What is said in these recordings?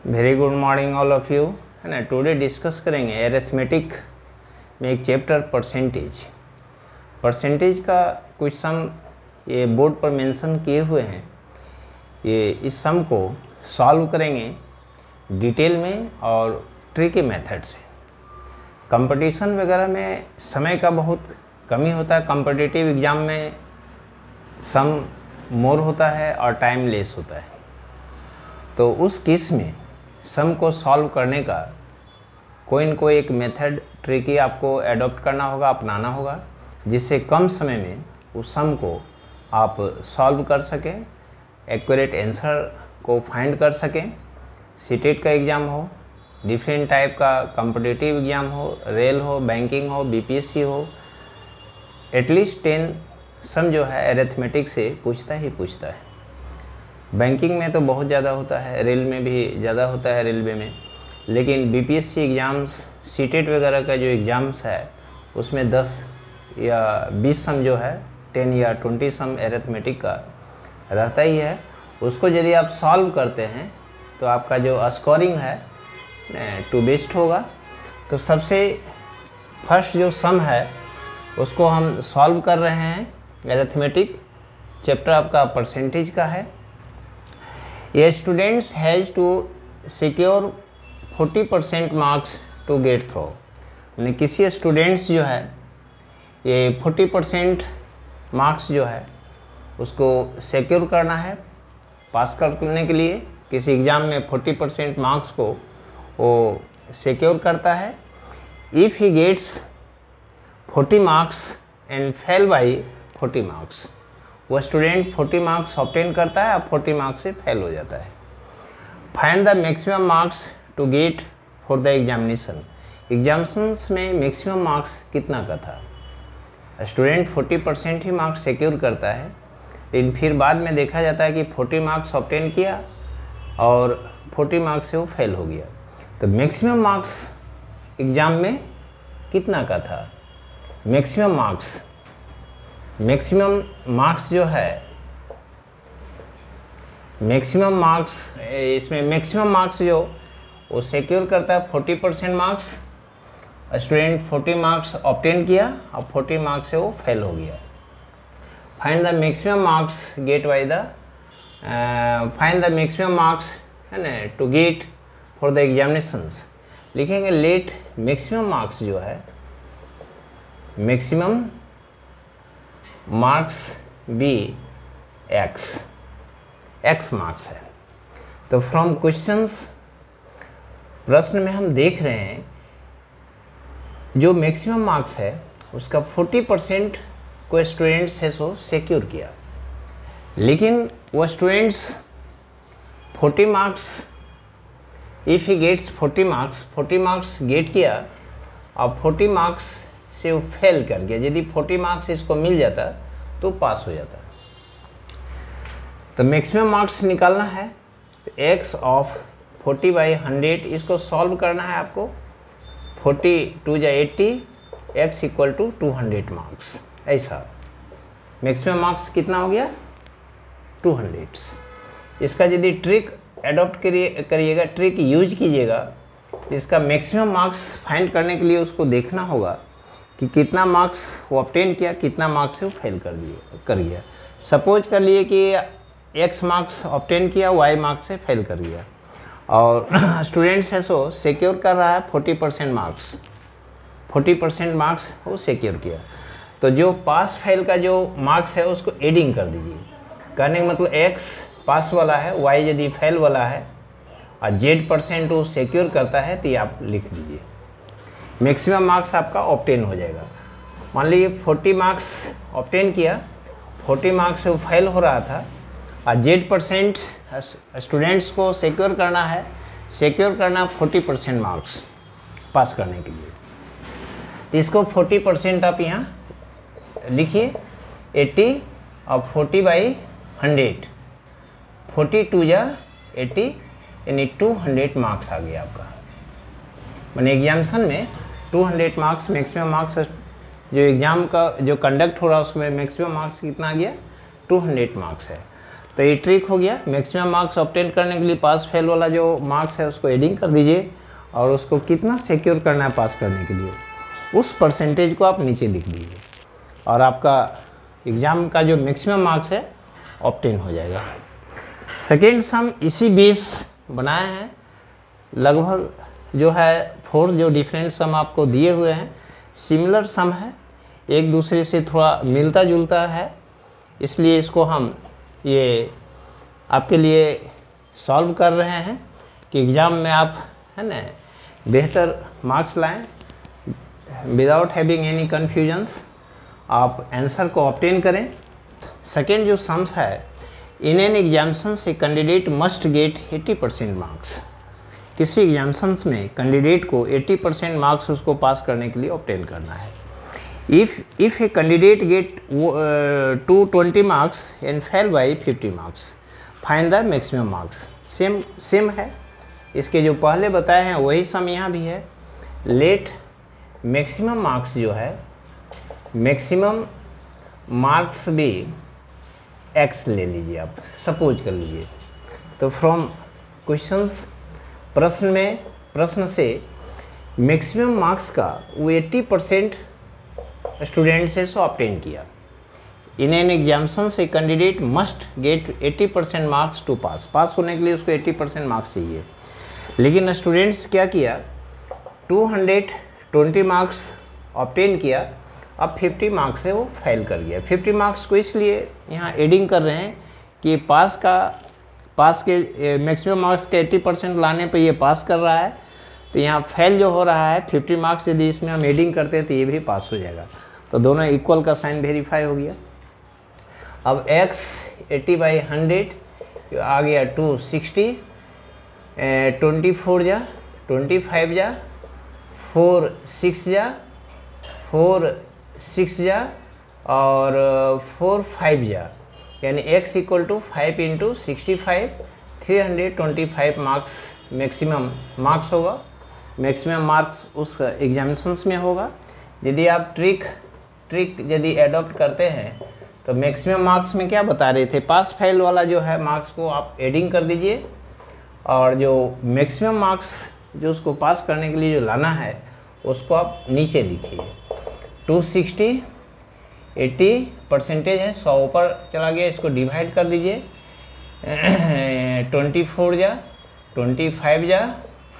Very good morning all of you, है ना। Today discuss करेंगे एरिथमेटिक में एक चैप्टर परसेंटेज का कुछ सम ये बोर्ड पर मेंशन किए हुए हैं। ये इस सम को सॉल्व करेंगे डिटेल में और ट्रिकी मेथड से। कंपटीशन वगैरह में समय का बहुत कमी होता है, कॉम्पिटिटिव एग्ज़ाम में सम मोर होता है और टाइम लेस होता है। तो उस केस में सम को सॉल्व करने का कोई न कोई एक मेथड ट्रिकी आपको एडॉप्ट करना होगा, अपनाना होगा, जिससे कम समय में उस सम को आप सॉल्व कर सकें, एक्यूरेट आंसर को फाइंड कर सकें। सीटेट का एग्ज़ाम हो, डिफरेंट टाइप का कॉम्पिटिटिव एग्ज़ाम हो, रेल हो, बैंकिंग हो, बीपीएससी हो, एटलीस्ट 10 सम जो है एरिथमेटिक से पूछता ही पूछता है। बैंकिंग में तो बहुत ज़्यादा होता है, रेल में भी ज़्यादा होता है, रेलवे में। लेकिन बीपीएससी एग्ज़ाम्स, सीटेट वगैरह का जो एग्ज़ाम्स है उसमें 10 या 20 सम जो है, 10 या 20 सम एरिथमेटिक का रहता ही है। उसको यदि आप सॉल्व करते हैं तो आपका जो स्कोरिंग है टू बेस्ट होगा। तो सबसे फर्स्ट जो सम है उसको हम सॉल्व कर रहे हैं। एरिथमेटिक चैप्टर आपका परसेंटेज का है। ये students has to secure 40% marks to get through. यानी किसी स्टूडेंट्स जो है ये 40% मार्क्स जो है उसको सिक्योर करना है पास करने के लिए। किसी एग्ज़ाम में 40% मार्क्स को वो सिक्योर करता है। If he gets 40 marks and fail by 40 marks, वो स्टूडेंट 40 मार्क्स ऑब्टेन करता है और 40 मार्क्स से फेल हो जाता है। Find the maximum marks to get for the examination. Examinations में मैक्सिमम मार्क्स कितना का था? स्टूडेंट 40% ही मार्क्स सिक्योर करता है, लेकिन फिर बाद में देखा जाता है कि 40 मार्क्स ऑब्टेन किया और 40 मार्क्स से वो फेल हो गया। तो मैक्सिमम मार्क्स एग्ज़ाम में कितना का था? मैक्सिमम मार्क्स जो है, मैक्सिमम मार्क्स, इसमें मैक्सिमम मार्क्स जो वो सिक्योर करता है 40% मार्क्स। स्टूडेंट 40 मार्क्स ऑब्टेन किया और 40 मार्क्स से वो फेल हो गया। Find the maximum marks get by the find the maximum marks, है ना, to get for the examinations. लिखेंगे लेट मैक्सिमम मार्क्स जो है, maximum marks be X marks है। तो फ्रॉम क्वेश्चंस, प्रश्न में हम देख रहे हैं जो मैक्सिमम मार्क्स है उसका 40% को स्टूडेंट्स है सो सिक्योर किया। लेकिन वो students 40 marks, if he gets 40 marks get किया और 40 मार्क्स से वो फेल कर गया। यदि 40 मार्क्स इसको मिल जाता तो पास हो जाता। तो मैक्सिमम मार्क्स निकालना है। तो x ऑफ 40/100 इसको सॉल्व करना है आपको। 40 2 जा 80, x इक्वल टू 200 मार्क्स। ऐसा मैक्सिमम मार्क्स कितना हो गया? 200। इसका यदि ट्रिक एडॉप्ट करिएगा, ट्रिक यूज कीजिएगा, इसका मैक्सिमम मार्क्स फाइंड करने के लिए उसको देखना होगा कि कितना मार्क्स वो ऑब्टेन किया, कितना मार्क्स से वो फेल कर गया। सपोज कर लिए कि x मार्क्स ऑब्टेन किया, y मार्क्स से फेल कर गया, और स्टूडेंट्स है सो सिक्योर कर रहा है 40% मार्क्स वो सिक्योर किया। तो जो पास फेल का जो मार्क्स है उसको एडिंग कर दीजिए। कहने का मतलब x पास वाला है, y यदि फेल वाला है और z% वो सिक्योर करता है, तो ये आप लिख दीजिए। मैक्सिमम मार्क्स आपका ऑब्टेन हो जाएगा। मान लीजिए 40 मार्क्स ऑब्टेन किया, 40 मार्क्स से वो फेल हो रहा था और z% स्टूडेंट्स को सिक्योर करना है, 40% मार्क्स पास करने के लिए। तो इसको 40% आप यहाँ लिखिए, 80 और 40/100, 42 जा 80 यानी 200 मार्क्स आ गया आपका। मैंने एग्जामिनेशन में 200 मार्क्स मैक्सिमम मार्क्स, जो एग्ज़ाम का जो कंडक्ट हो रहा है उसमें मैक्सिमम मार्क्स कितना आ गया? 200 मार्क्स है। तो ये ट्रिक हो गया। मैक्सिमम मार्क्स ऑब्टेन करने के लिए पास फेल वाला जो मार्क्स है उसको एडिंग कर दीजिए और उसको कितना सिक्योर करना है पास करने के लिए उस परसेंटेज को आप नीचे लिख दीजिए और आपका एग्ज़ाम का जो मैक्सिमम मार्क्स है ऑब्टेन हो जाएगा। सेकेंड सम इसी बेस बनाए हैं, लगभग जो है 4 जो डिफरेंट सम आपको दिए हुए हैं सिमिलर सम है, एक दूसरे से थोड़ा मिलता जुलता है, इसलिए इसको हम ये आपके लिए सॉल्व कर रहे हैं कि एग्ज़ाम में आप है ना बेहतर मार्क्स लाएं विदाउट हैविंग एनी कन्फ्यूजन्स, आप आंसर को ऑब्टेन करें। सेकेंड जो सम्स है, in an examinations a candidate must get 80% marks. किसी एग्जाम्सन्स में कैंडिडेट को 80% मार्क्स उसको पास करने के लिए ऑब्टेन करना है। If a candidate get 220 marks and fail by 50 marks find the maximum marks. Same है, इसके जो पहले बताए हैं वही सम यहाँ भी है। लेट मैक्सिमम मार्क्स जो है, मैक्सिमम मार्क्स भी x ले लीजिए, आप सपोज कर लीजिए। तो फ्रॉम क्वेश्चंस प्रश्न से मैक्सिमम मार्क्स का वो 80% स्टूडेंट से सो ऑब्टेन किया। इन एन एग्जाम्सन से candidate must get 80% marks to pass होने के लिए उसको 80% मार्क्स चाहिए, लेकिन स्टूडेंट्स क्या किया 220 मार्क्स ऑब्टेन किया, अब 50 मार्क्स से वो फेल कर गया। 50 मार्क्स को इसलिए यहाँ एडिंग कर रहे हैं कि पास के मैक्सिमम मार्क्स के 80% लाने पे ये पास कर रहा है, तो यहाँ फेल जो हो रहा है 50 मार्क्स यदि इसमें हम एडिंग करते हैं तो ये भी पास हो जाएगा। तो दोनों इक्वल का साइन वेरीफाई हो गया। अब x 80/100 आ गया 260, 24 जा 25 जा 4 6 जा 4 6 जा और 4 5 जा, यानी x equal to 5 × 65 325 marks maximum marks होगा। मैक्सिमम मार्क्स उस एग्जामिनेशंस में होगा। यदि आप ट्रिक यदि एडॉप्ट करते हैं तो मैक्सिमम मार्क्स में क्या बता रहे थे, पास फेल वाला जो है मार्क्स को आप एडिंग कर दीजिए और जो मैक्सिमम मार्क्स जो उसको पास करने के लिए जो लाना है उसको आप नीचे लिखिए। 260 80% है, 100 ऊपर चला गया, इसको डिवाइड कर दीजिए 24 जा 25 जा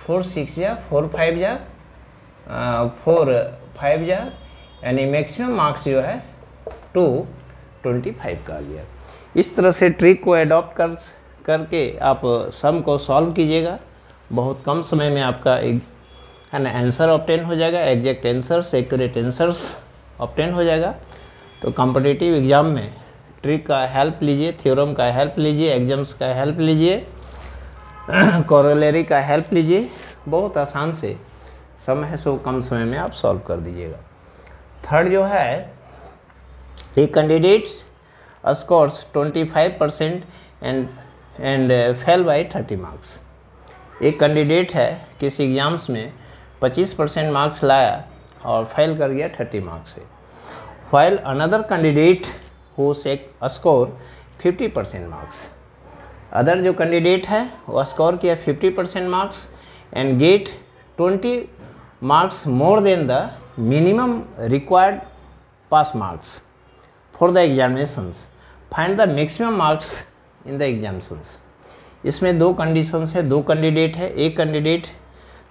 4 6 जा 4 5 जा 4 5 जा, यानी मैक्सिमम मार्क्स जो है 225 का आ गया। इस तरह से ट्रिक को एडॉप्ट करके आप सम को सॉल्व कीजिएगा, बहुत कम समय में आपका एक है ना आंसर ऑब्टेन हो जाएगा, exact answers accurate answers obtain हो जाएगा। तो कॉम्पिटिटिव एग्ज़ाम में ट्रिक का हेल्प लीजिए, थ्योरम का हेल्प लीजिए, एग्जाम्स का हेल्प लीजिए, कोरोलरी का हेल्प लीजिए, बहुत आसान से सम है सो कम समय में आप सॉल्व कर दीजिएगा। थर्ड जो है, a candidates scores 25% and fail by 30 marks. एक कैंडिडेट है किसी एग्ज़ाम्स में 25% मार्क्स लाया और फेल कर गया 30 मार्क्स से। while another candidate who score 50% marks, other जो कैंडिडेट है वो स्कोर किया 50% marks and get 20 marks more than the minimum required pass marks for the examinations, find the maximum marks in the examinations. इसमें दो conditions है, दो candidate है। एक कैंडिडेट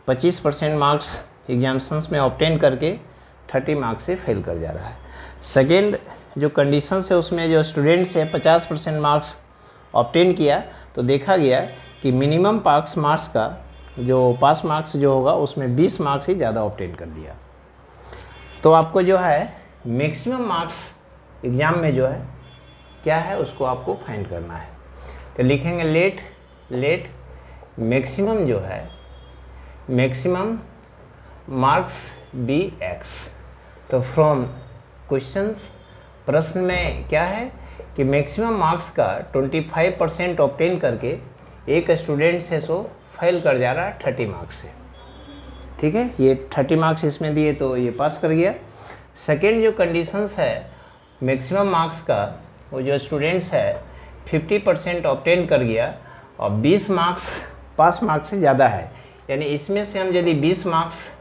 25% मार्क्स एग्जामिनेशंस में ऑब्टेन करके 30 मार्क्स से फेल कर जा रहा है। सेकेंड जो कंडीशंस है उसमें जो स्टूडेंट्स है 50% मार्क्स ऑब्टेन किया, तो देखा गया कि मिनिमम पास मार्क्स का जो पास मार्क्स जो होगा उसमें 20 मार्क्स ही ज़्यादा ऑब्टेन कर दिया। तो आपको जो है मैक्सिमम मार्क्स एग्ज़ाम में जो है क्या है उसको आपको फाइंड करना है। तो लिखेंगे लेट मैक्सिमम जो है मैक्सिमम मार्क्स बी एक्स। तो फ्रॉम क्वेश्चंस प्रश्न में क्या है कि मैक्सिमम मार्क्स का 25% ऑब्टेन करके एक स्टूडेंट से सो फेल कर जा रहा 30 मार्क्स से। ठीक है, ये 30 मार्क्स इसमें दिए तो ये पास कर गया। सेकेंड जो कंडीशंस है मैक्सिमम मार्क्स का, वो जो स्टूडेंट्स है 50% ऑब्टेन कर गया और 20 मार्क्स पास मार्क्स से ज़्यादा है, यानी इसमें से हम यदि 20 मार्क्स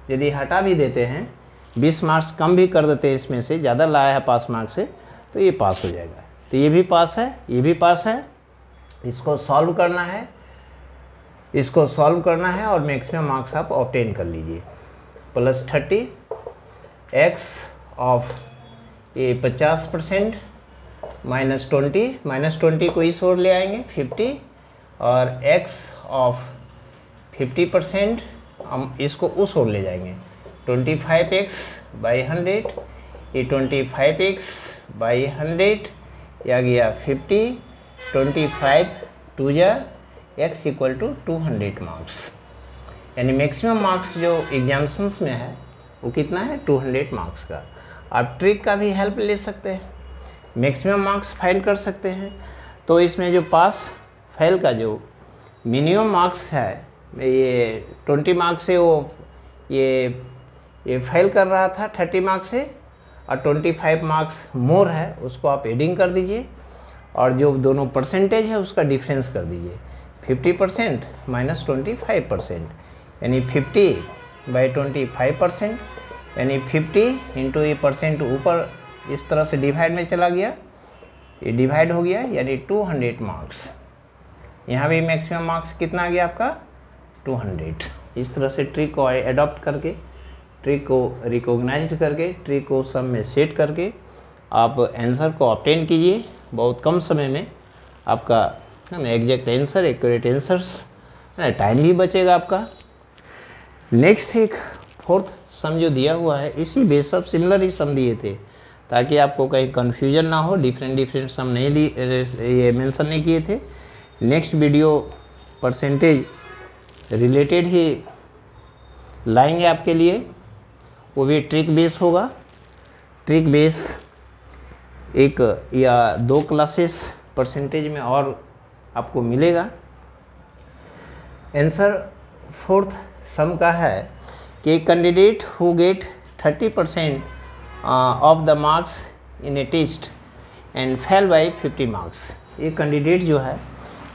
यदि हटा भी देते हैं, 20 मार्क्स कम भी कर देते हैं, इसमें से ज़्यादा लाया है पास मार्क्स से, तो ये पास हो जाएगा। तो ये भी पास है, ये भी पास है। इसको सॉल्व करना है, इसको सॉल्व करना है और मैक्सिमम मार्क्स आप ऑब्टेन कर लीजिए। +30 x ऑफ ये 50% -20 को इस ओर ले आएंगे 50 और x ऑफ 50% हम इसको उस ओर ले जाएंगे 25x/100, ये 25x/100 या गया 50, 25 2 जा x = 200 मार्क्स, यानी मैक्सिमम मार्क्स जो एग्जामिनेशंस में है वो कितना है 200 मार्क्स का। आप ट्रिक का भी हेल्प ले सकते हैं, मैक्सिमम मार्क्स फाइंड कर सकते हैं। तो इसमें जो पास फेल का जो मिनिमम मार्क्स है, ये 20 मार्क्स से वो ये फेल कर रहा था 30 मार्क्स से, और 25 मार्क्स मोर है उसको आप एडिंग कर दीजिए, और जो दोनों परसेंटेज है उसका डिफरेंस कर दीजिए 50% -25%, यानी 50/25%, यानी 50 इंटू ये परसेंट ऊपर इस तरह से डिवाइड में चला गया, ये डिवाइड हो गया, यानी 200 मार्क्स। यहाँ भी मैक्सिमम मार्क्स कितना आ गया आपका 200। इस तरह से ट्रिक को एडॉप्ट करके, ट्रिक को रिकॉग्नाइज करके, ट्रिक को सम में सेट करके आप आंसर को ऑब्टेन कीजिए। बहुत कम समय में आपका है ना exact answer, accurate answers, time भी बचेगा आपका। नेक्स्ट एक 4th सम जो दिया हुआ है, इसी बेस सब सिमिलर ही सम दिए थे ताकि आपको कहीं कन्फ्यूजन ना हो। डिफरेंट सम नहीं दी, ये मेंशन नहीं किए थे। नेक्स्ट वीडियो परसेंटेज रिलेटेड ही लाएंगे आपके लिए, वो भी ट्रिक बेस होगा। ट्रिक बेस 1 या 2 क्लासेस परसेंटेज में और आपको मिलेगा। आंसर 4th सम का है कि candidate who get 30% of the marks in a test and fail by 50 marks. ये कैंडिडेट जो है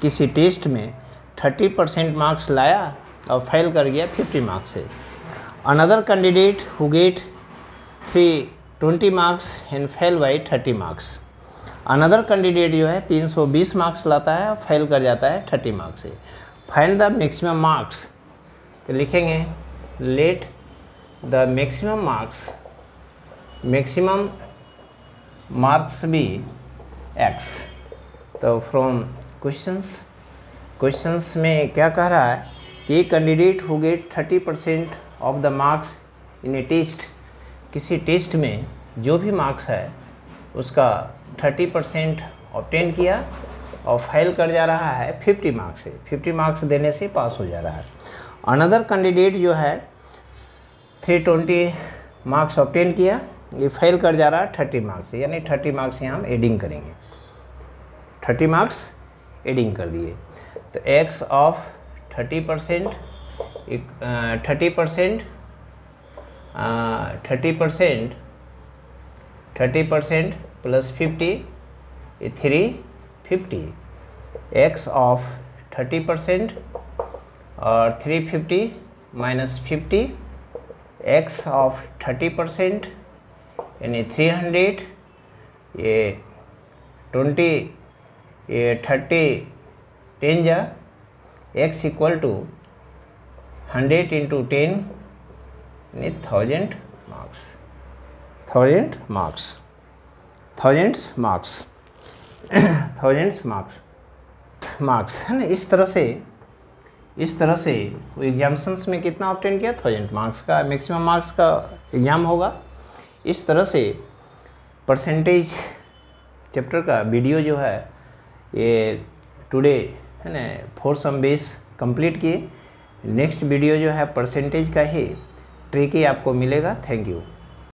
किसी टेस्ट में 30% मार्क्स लाया और फेल कर गया 50 मार्क्स से। Another candidate who get 320 marks and fail by 30 marks. Another candidate जो है 320 मार्क्स लाता है और फेल कर जाता है 30 मार्क्स से। फाइंड द मैक्सिमम मार्क्स, तो लिखेंगे let the maximum marks be x। तो फ्रॉम क्वेश्चंस में क्या कह रहा है कि candidate who get 30% of the marks in a test, किसी टेस्ट में जो भी मार्क्स है उसका 30% ऑब्टेन किया और फेल कर जा रहा है 50 मार्क्स से, 50 मार्क्स देने से पास हो जा रहा है। अनदर कैंडिडेट जो है 320 मार्क्स ऑब्टेन किया, ये फेल कर जा रहा है 30 मार्क्स से, यानी 30 मार्क्स यहाँ हम एडिंग करेंगे, 30 मार्क्स एडिंग कर दिए। तो x of 30% plus 50, 350, x of 30% और 350 माइनस 50, x ऑफ 30% यानी 300, ये 20, ये 30 10 जा, x = 100 × 10 यानी 1000 मार्क्स है ना। इस तरह से वो एग्जामिनेशंस में कितना ऑब्टेन किया 1000 मार्क्स का मैक्सिमम मार्क्स का एग्ज़ाम होगा। इस तरह से परसेंटेज चैप्टर का वीडियो जो है ये टुडे है ना 4 सम बेस कंप्लीट किए। नेक्स्ट वीडियो जो है परसेंटेज का ही ट्रिक ही आपको मिलेगा। Thank you.